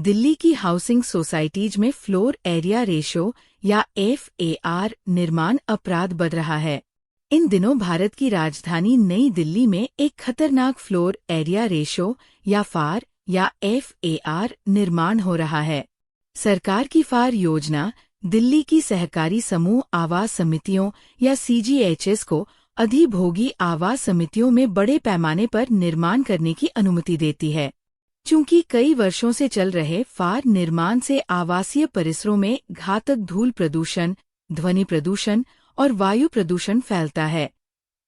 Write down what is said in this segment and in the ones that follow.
दिल्ली की housing societies में floor area ratio या FAR निर्माण अपराध बढ़ रहा है। इन दिनों भारत की राजधानी नई दिल्ली में एक खतरनाक फ्लोर एरिया रेशो या FAR या FAR निर्माण हो रहा है। सरकार की FAR योजना दिल्ली की सहकारी समूह आवास समितियों या CGHS को अधिभोगी आवास समितियों में बड़े पैमाने पर निर्माण करने की अनुमति देती है। चूंकि कई वर्षों से चल रहे FAR निर्माण से आवासीय परिसरों में घातक धूल प्रदूषण, ध्वनि प्रदूषण और वायु प्रदूषण फैलता है,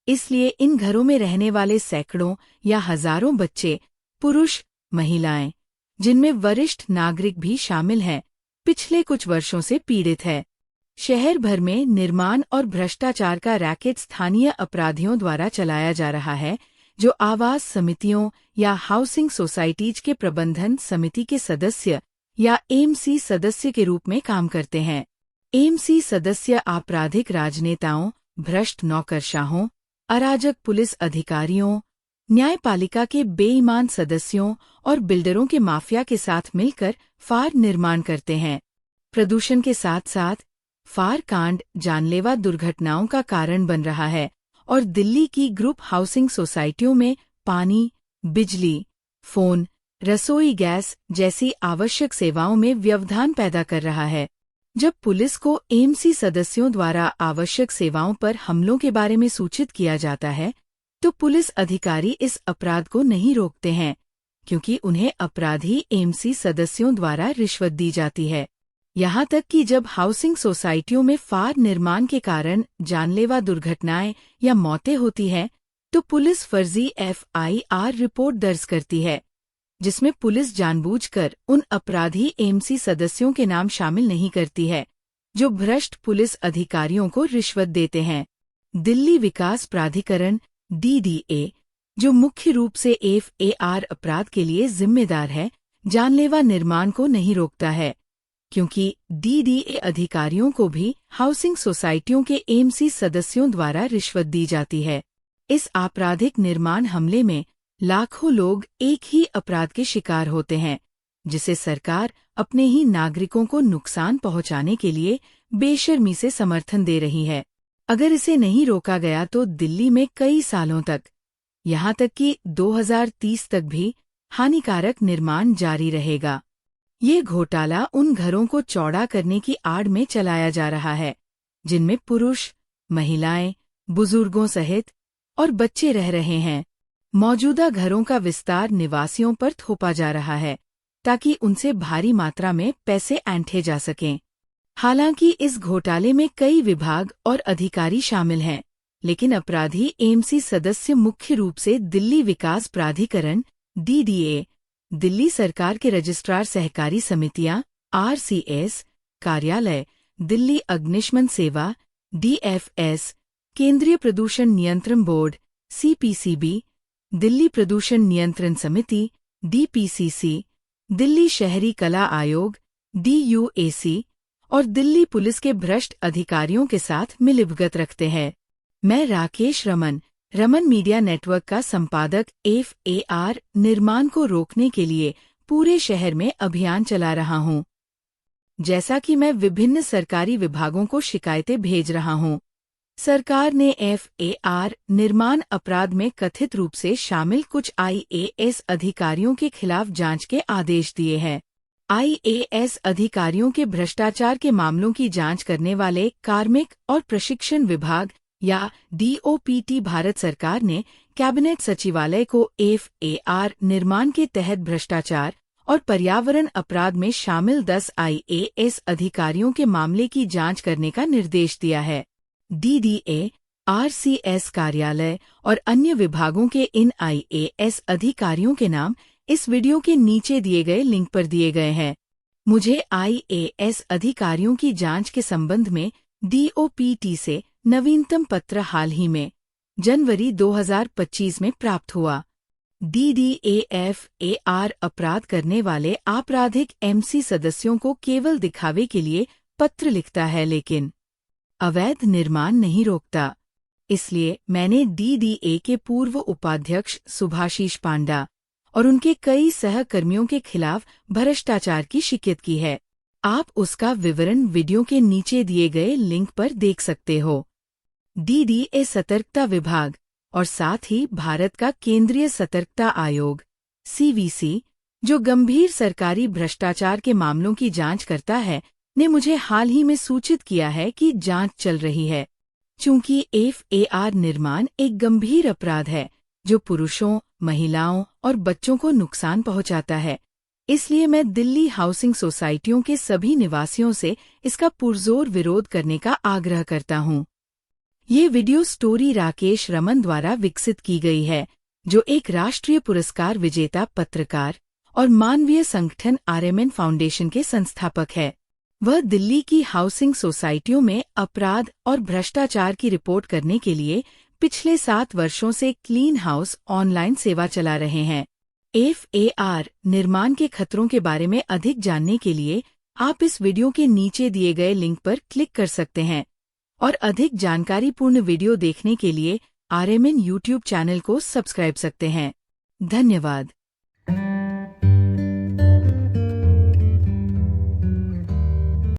इसलिए इन घरों में रहने वाले सैकड़ों या हजारों बच्चे, पुरुष, महिलाएं, जिनमें वरिष्ठ नागरिक भी शामिल हैं, पिछले कुछ वर्षों से पीड़ित है। शहर भर में निर्माण और भ्रष्टाचार का रैकेट स्थानीय अपराधियों द्वारा चलाया जा रहा है, जो आवास समितियों या हाउसिंग सोसाइटीज के प्रबंधन समिति के सदस्य या AMC सदस्य के रूप में काम करते हैं। AMC सदस्य आपराधिक राजनेताओं, भ्रष्ट नौकरशाहों, अराजक पुलिस अधिकारियों, न्यायपालिका के बेईमान सदस्यों और बिल्डरों के माफिया के साथ मिलकर FAR निर्माण करते हैं। प्रदूषण के साथ साथ FAR कांड जानलेवा दुर्घटनाओं का कारण बन रहा है और दिल्ली की ग्रुप हाउसिंग सोसाइटियों में पानी, बिजली, फोन, रसोई गैस जैसी आवश्यक सेवाओं में व्यवधान पैदा कर रहा है। जब पुलिस को AMC सदस्यों द्वारा आवश्यक सेवाओं पर हमलों के बारे में सूचित किया जाता है, तो पुलिस अधिकारी इस अपराध को नहीं रोकते हैं, क्योंकि उन्हें अपराधी AMC सदस्यों द्वारा रिश्वत दी जाती है। यहाँ तक कि जब हाउसिंग सोसाइटियों में FAR निर्माण के कारण जानलेवा दुर्घटनाएं या मौतें होती हैं, तो पुलिस फर्जी FIR रिपोर्ट दर्ज करती है, जिसमें पुलिस जानबूझकर उन अपराधी AMC सदस्यों के नाम शामिल नहीं करती है, जो भ्रष्ट पुलिस अधिकारियों को रिश्वत देते हैं। दिल्ली विकास प्राधिकरण DDA, जो मुख्य रूप से FAR अपराध के लिए जिम्मेदार है, जानलेवा निर्माण को नहीं रोकता है, क्योंकि DDA अधिकारियों को भी हाउसिंग सोसाइटियों के AMC सदस्यों द्वारा रिश्वत दी जाती है। इस आपराधिक निर्माण हमले में लाखों लोग एक ही अपराध के शिकार होते हैं, जिसे सरकार अपने ही नागरिकों को नुकसान पहुंचाने के लिए बेशर्मी से समर्थन दे रही है। अगर इसे नहीं रोका गया तो दिल्ली में कई सालों तक, यहाँ तक कि 2030 तक भी हानिकारक निर्माण जारी रहेगा। ये घोटाला उन घरों को चौड़ा करने की आड़ में चलाया जा रहा है, जिनमें पुरुष, महिलाएं, बुजुर्गों सहित और बच्चे रह रहे हैं। मौजूदा घरों का विस्तार निवासियों पर थोपा जा रहा है, ताकि उनसे भारी मात्रा में पैसे ऐंठे जा सकें। हालांकि इस घोटाले में कई विभाग और अधिकारी शामिल हैं, लेकिन अपराधी AMC सदस्य मुख्य रूप से दिल्ली विकास प्राधिकरण DDA, दिल्ली सरकार के रजिस्ट्रार सहकारी समितियां RCS, कार्यालय, दिल्ली अग्निशमन सेवा DFS, केंद्रीय प्रदूषण नियंत्रण बोर्ड CPCB, दिल्ली प्रदूषण नियंत्रण समिति DPCC, दिल्ली शहरी कला आयोग DUAC और दिल्ली पुलिस के भ्रष्ट अधिकारियों के साथ मिलीभगत रखते हैं। मैं राकेश रमन मीडिया नेटवर्क का संपादक FAR निर्माण को रोकने के लिए पूरे शहर में अभियान चला रहा हूं। जैसा कि मैं विभिन्न सरकारी विभागों को शिकायतें भेज रहा हूं, सरकार ने FAR निर्माण अपराध में कथित रूप से शामिल कुछ IAS अधिकारियों के खिलाफ जांच के आदेश दिए हैं। IAS अधिकारियों के भ्रष्टाचार के मामलों की जांच करने वाले कार्मिक और प्रशिक्षण विभाग या DOPT भारत सरकार ने कैबिनेट सचिवालय को FAR निर्माण के तहत भ्रष्टाचार और पर्यावरण अपराध में शामिल 10 IAS अधिकारियों के मामले की जांच करने का निर्देश दिया है। DDA, RCS कार्यालय और अन्य विभागों के इन IAS अधिकारियों के नाम इस वीडियो के नीचे दिए गए लिंक पर दिए गए हैं। मुझे IAS अधिकारियों की जांच के संबंध में DOPT से नवीनतम पत्र हाल ही में जनवरी 2025 में प्राप्त हुआ। DDA-FAR अपराध करने वाले आपराधिक MC सदस्यों को केवल दिखावे के लिए पत्र लिखता है, लेकिन अवैध निर्माण नहीं रोकता। इसलिए मैंने DDA के पूर्व उपाध्यक्ष सुभाशीष पांडा और उनके कई सहकर्मियों के खिलाफ भ्रष्टाचार की शिकायत की है। आप उसका विवरण वीडियो के नीचे दिए गए लिंक पर देख सकते हो। DDA सतर्कता विभाग और साथ ही भारत का केंद्रीय सतर्कता आयोग CVC, जो गंभीर सरकारी भ्रष्टाचार के मामलों की जांच करता है, ने मुझे हाल ही में सूचित किया है कि जांच चल रही है। चूंकि FAR निर्माण एक गंभीर अपराध है जो पुरुषों, महिलाओं और बच्चों को नुकसान पहुंचाता है, इसलिए मैं दिल्ली हाउसिंग सोसाइटियों के सभी निवासियों से इसका पुरजोर विरोध करने का आग्रह करता हूं। ये वीडियो स्टोरी राकेश रमन द्वारा विकसित की गई है, जो एक राष्ट्रीय पुरस्कार विजेता पत्रकार और मानवीय संगठन RMN फाउंडेशन के संस्थापक है। वह दिल्ली की हाउसिंग सोसाइटियों में अपराध और भ्रष्टाचार की रिपोर्ट करने के लिए पिछले 7 वर्षों से क्लीन हाउस ऑनलाइन सेवा चला रहे हैं। FAR निर्माण के खतरों के बारे में अधिक जानने के लिए आप इस वीडियो के नीचे दिए गए लिंक पर क्लिक कर सकते हैं और अधिक जानकारीपूर्ण वीडियो देखने के लिए RMN YouTube चैनल को सब्सक्राइब सकते हैं। धन्यवाद।